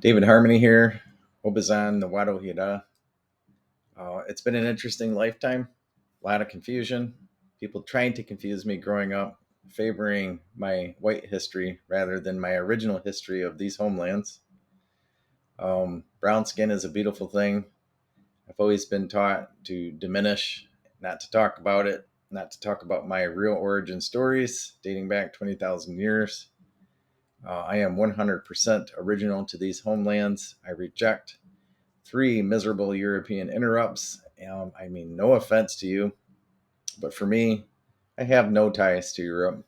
န့ぇünharmony here. ธ์pyadv. It's been an interesting lifetime. A lot of confusion. People trying to confuse me growing up, favoring my white history rather than my original history of these homelands. Brown skin is a beautiful thing. I've always been taught to diminish, not to talk about it, not to talk about my real origin stories dating back 20,000 years. I am 100% original to these homelands. I reject three miserable European interrupts. No offense to you, but for me, I have no ties to Europe.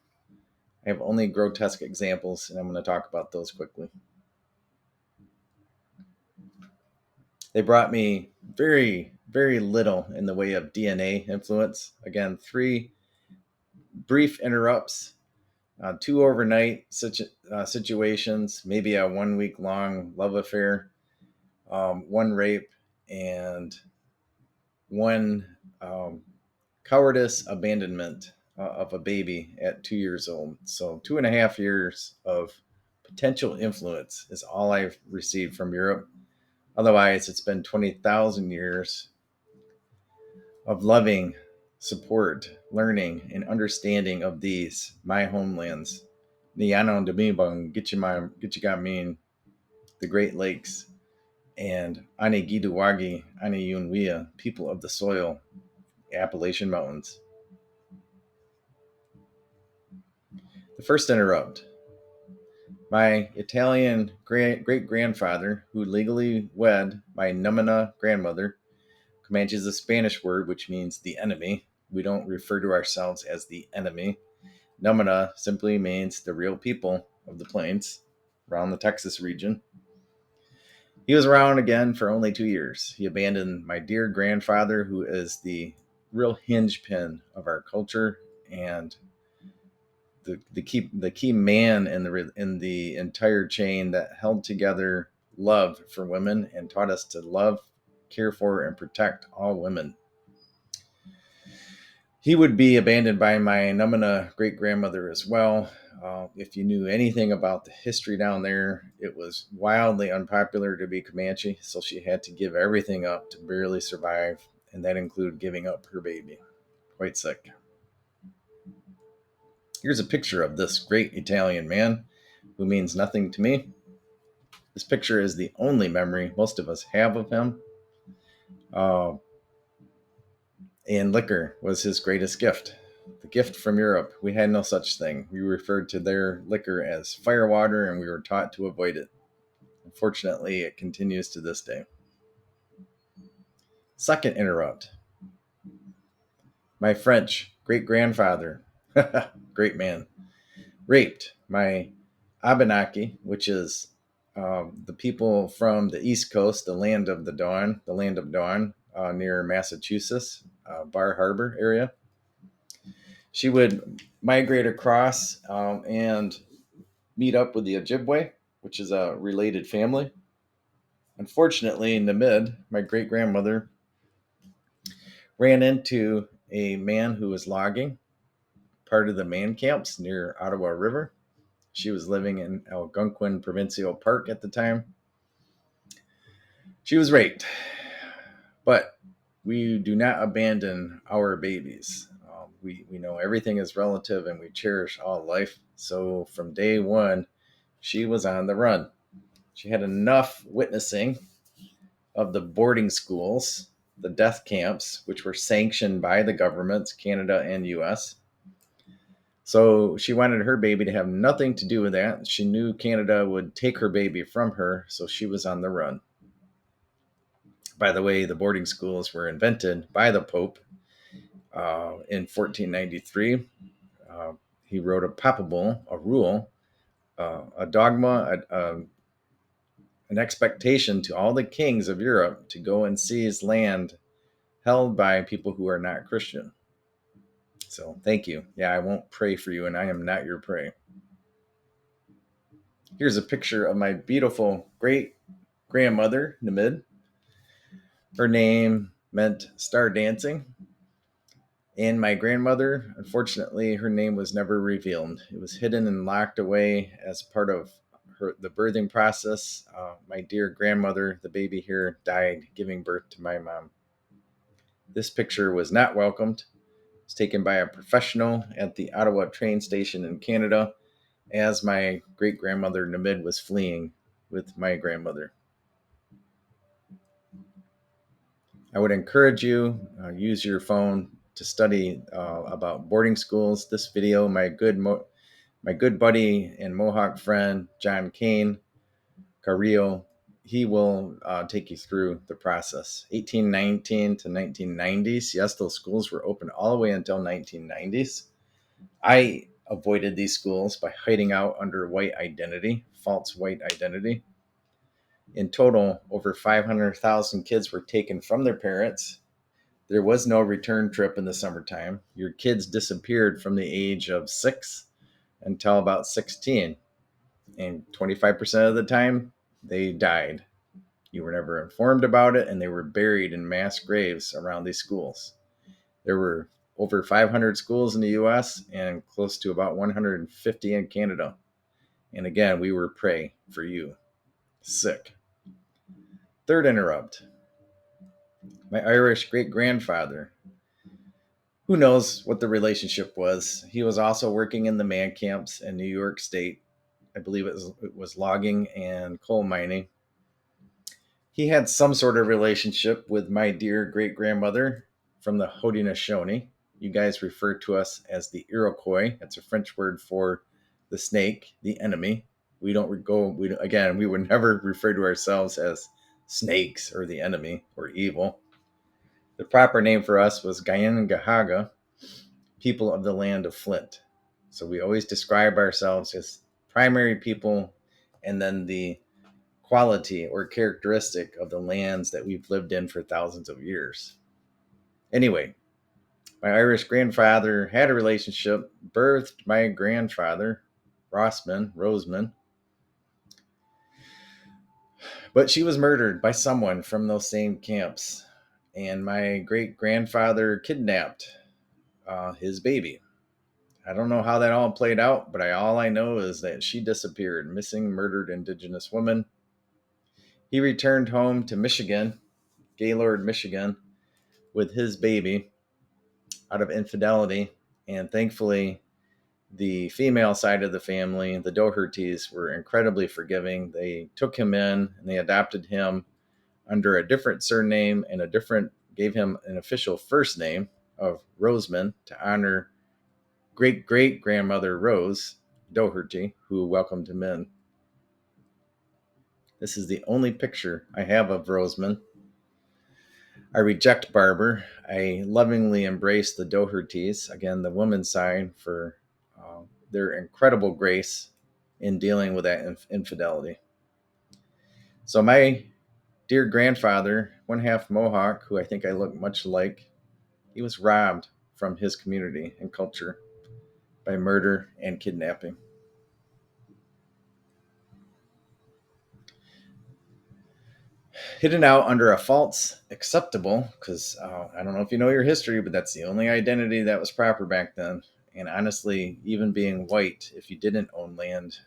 I have only grotesque examples, and I'm going to talk about those quickly. They brought me very, very little in the way of DNA influence. Again, three brief interrupts, two overnight situations, maybe a 1 week long love affair, one rape, and one cowardice abandonment of a baby at 2 years old. So 2.5 years of potential influence is all I've received from Europe. Otherwise, it's been 20,000 years of loving support, learning, and understanding of these, my homelands. něயான ธ์pyadv, the Great Lakes, and nvWatoHiyadv, people of the soil, Appalachian Mountains. The first interrupt. My Italian great-grandfather, who legally wed my Numina grandmother. Comanche is a Spanish word which means the enemy. We don't refer to ourselves as the enemy. Numina simply means the real people of the plains around the Texas region. He was around again for only 2 years. He abandoned my dear grandfather, who is the real hinge pin of our culture and the key man in the entire chain that held together love for women and taught us to love, care for, and protect all women. He would be abandoned by my Numina great grandmother as well. If you knew anything about the history down there, it was wildly unpopular to be Comanche, so she had to give everything up to barely survive, and that included giving up her baby. Quite sick. Here's a picture of this great Italian man who means nothing to me. This picture is the only memory most of us have of him. And liquor was his greatest gift. The gift from Europe. We had no such thing. We referred to their liquor as firewater, and we were taught to avoid it. Unfortunately, it continues to this day. Second interrupt. My French great-grandfather, great man, raped my Abenaki, which is the people from the East Coast, the land of dawn, near Massachusetts, Bar Harbor area. She would migrate across and meet up with the Ojibwe, which is a related family. Unfortunately, in the my great-grandmother ran into a man who was logging part of the man camps near Ottawa River. She was living in Algonquin Provincial Park at the time. She was raped, but we do not abandon our babies. We know everything is relative and we cherish all life. So from day one, she was on the run. She had enough witnessing of the boarding schools, the death camps, which were sanctioned by the governments, Canada and US. So she wanted her baby to have nothing to do with that. She knew Canada would take her baby from her, so she was on the run. By the way, the boarding schools were invented by the Pope in 1493. He wrote a papal, a rule, a dogma, an expectation to all the kings of Europe to go and seize land held by people who are not Christian. So thank you. Yeah, I won't pray for you, and I am not your prey. Here's a picture of my beautiful great-grandmother, Namid. Her name meant star dancing. And my grandmother, unfortunately, her name was never revealed. It was hidden and locked away as part of the birthing process. My dear grandmother, the baby here, died giving birth to my mom. This picture was not welcomed. It was taken by a professional at the Ottawa train station in Canada as my great grandmother Namid was fleeing with my grandmother. I would encourage you use your phone to study about boarding schools. This video, my good buddy and Mohawk friend John Kane Carrillo, he will take you through the process. 1819 to 1990s. Yes, those schools were open all the way until 1990s. I avoided these schools by hiding out under white identity, false white identity. In total, over 500,000 kids were taken from their parents. There was no return trip in the summertime. Your kids disappeared from the age of 6 until about 16. And 25% of the time, they died. You were never informed about it, and they were buried in mass graves around these schools. There were over 500 schools in the US and close to about 150 in Canada. And again, we were prey for you. Sick. Third interrupt. My Irish great grandfather. Who knows what the relationship was? He was also working in the man camps in New York State. I believe it was logging and coal mining. He had some sort of relationship with my dear great grandmother from the Haudenosaunee. You guys refer to us as the Iroquois. That's a French word for the snake, the enemy. We would never refer to ourselves as snakes or the enemy or evil. The proper name for us was န့ěn‐NHL, people of the land of Flint. So we always describe ourselves as primary people and then the quality or characteristic of the lands that we've lived in for thousands of years. Anyway, my Irish grandfather had a relationship, birthed my grandfather, Roseman, but she was murdered by someone from those same camps. And my great grandfather kidnapped his baby. I don't know how that all played out, but all I know is that she disappeared, missing, murdered Indigenous woman. He returned home to Michigan, Gaylord, Michigan, with his baby out of infidelity. And thankfully, the female side of the family, the Dohertys, were incredibly forgiving. They took him in and they adopted him under a different surname and gave him an official first name of Roseman to honor great great grandmother Rose Doherty, who welcomed him in. This is the only picture I have of Roseman. I reject Barber. I lovingly embrace the Dohertys, again, the woman's side, for their incredible grace in dealing with that infidelity. So my dear grandfather, one half Mohawk, who I think I look much like, he was robbed from his community and culture by murder and kidnapping. Hidden out under a false acceptable, because I don't know if you know your history, but that's the only identity that was proper back then. And honestly, even being white, if you didn't own land,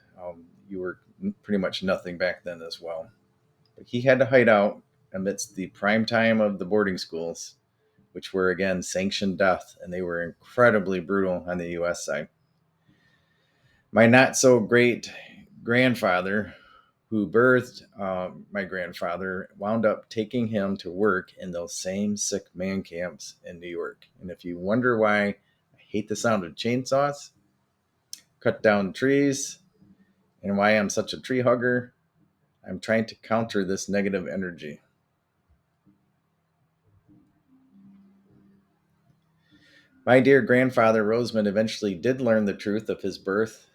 you were pretty much nothing back then as well. But he had to hide out amidst the prime time of the boarding schools, which were again sanctioned death, and they were incredibly brutal on the US side. My not so great grandfather, who birthed my grandfather, wound up taking him to work in those same sick man camps in New York. And if you wonder why I hate the sound of chainsaws, cut down trees, and why I'm such a tree hugger, I'm trying to counter this negative energy. My dear grandfather Roseman eventually did learn the truth of his birth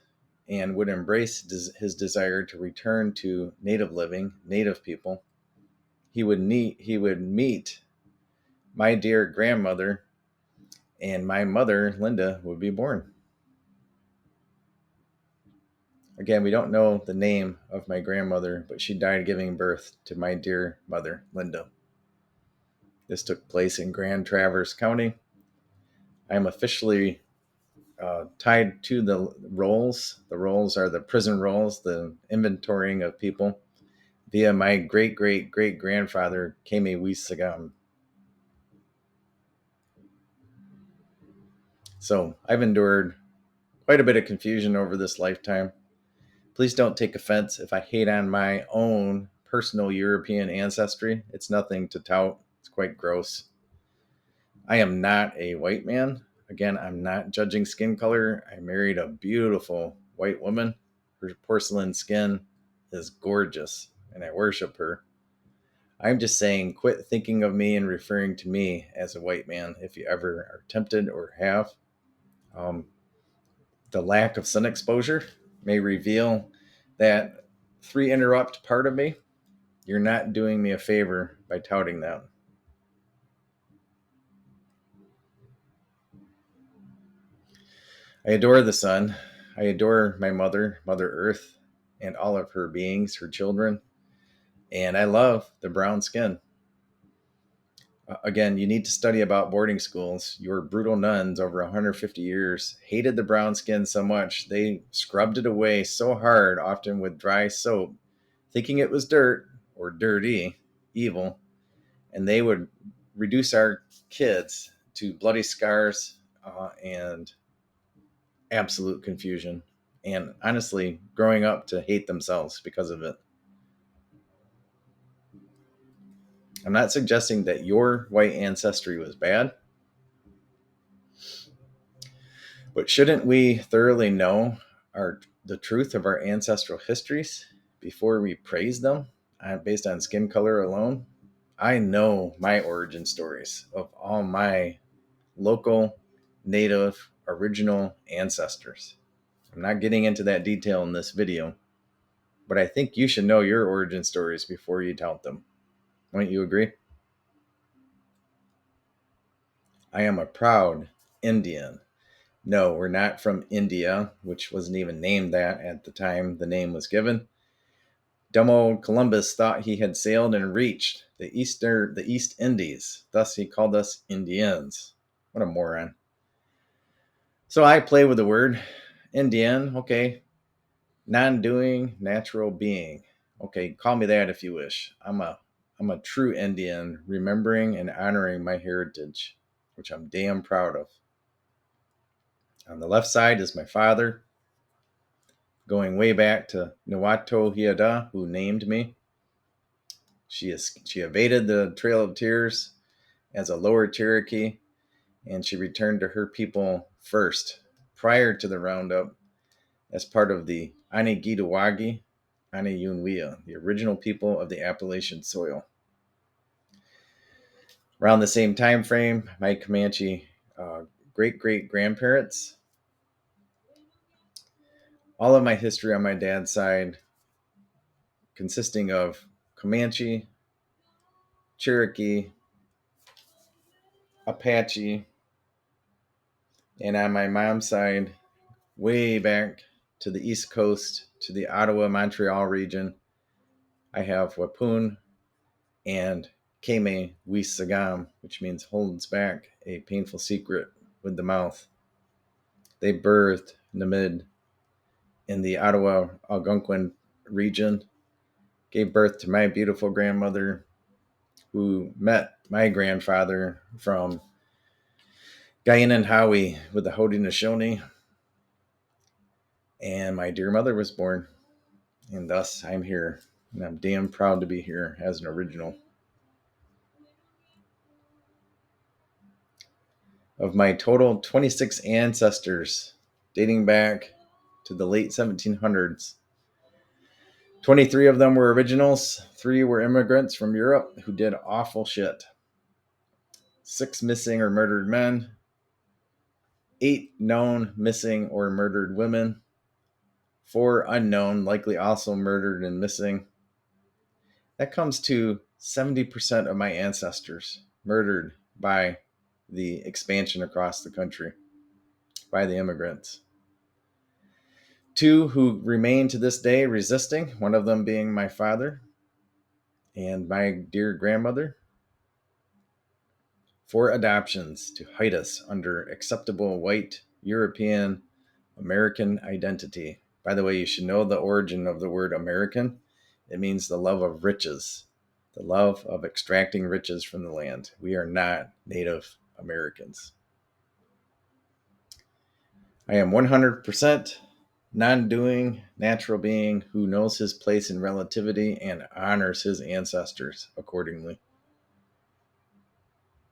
and would embrace his desire to return to native living, native people. He would meet my dear grandmother, and my mother, Linda, would be born. Again, we don't know the name of my grandmother, but she died giving birth to my dear mother, Linda. This took place in Grand Traverse County. I am officially tied to the rolls. The rolls are the prison rolls, the inventorying of people, via my great great great grandfather, Çényő. So I've endured quite a bit of confusion over this lifetime. Please don't take offense if I hate on my own personal European ancestry. It's nothing to tout. It's quite gross. I am not a white man. Again, I'm not judging skin color. I married a beautiful white woman. Her porcelain skin is gorgeous, and I worship her. I'm just saying, quit thinking of me and referring to me as a white man if you ever are tempted or have. Um, the lack of sun exposure may reveal that three interrupt part of me. You're not doing me a favor by touting that. I adore the sun. I adore my mother, Mother Earth, and all of her beings, her children. And I love the brown skin. Again, you need to study about boarding schools. Your brutal nuns over 150 years hated the brown skin so much, they scrubbed it away so hard, often with dry soap, thinking it was dirt or dirty, evil, and they would reduce our kids to bloody scars and absolute confusion. And honestly, growing up to hate themselves because of it. I'm not suggesting that your white ancestry was bad, but shouldn't we thoroughly know the truth of our ancestral histories before we praise them based on skin color alone? I know my origin stories of all my local, native, original ancestors. I'm not getting into that detail in this video, but I think you should know your origin stories before you tout them. Wouldn't you agree? I am a proud Indian. No, we're not from India, which wasn't even named that at the time the name was given. Dumb old Columbus thought he had sailed and reached the East Indies. Thus he called us Indians. What a moron. So I play with the word Indian, okay. Non-doing, natural being. Okay, call me that if you wish. I'm a true Indian, remembering and honoring my heritage, which I'm damn proud of. On the left side is my father, going way back to nvWatoHiyadv, who named me. She evaded the Trail of Tears as a lower Cherokee, and she returned to her people first, prior to the roundup, as part of the nvWatoHiyadv, the original people of the Appalachian soil. Around the same time frame, my Comanche great-great-grandparents. All of my history on my dad's side consisting of Comanche, Cherokee, Apache, and on my mom's side, way back to the East Coast, to the Ottawa, Montreal region, I have Wapoon and ķēņģesajam, which means holds back a painful secret with the mouth. They birthed in the Ottawa, Algonquin region, gave birth to my beautiful grandmother, who met my grandfather from ķēņģesajam with the Haudenosaunee, and my dear mother was born, and thus I'm here, and I'm damn proud to be here as an original. Of my total 26 ancestors, dating back to the late 1700s, 23 of them were originals, 3 were immigrants from Europe who did awful shit. 6 missing or murdered men, 8 known missing or murdered women, 4 unknown, likely also murdered and missing. That comes to 70% of my ancestors murdered by the expansion across the country, by the immigrants. 2 who remain to this day resisting, one of them being my father and my dear grandmother. 4 adoptions to hide us under acceptable white European American identity. By the way, you should know the origin of the word American. It means the love of riches, the love of extracting riches from the land. We are not Native Americans. I am 100% non-doing natural being who knows his place in relativity and honors his ancestors accordingly.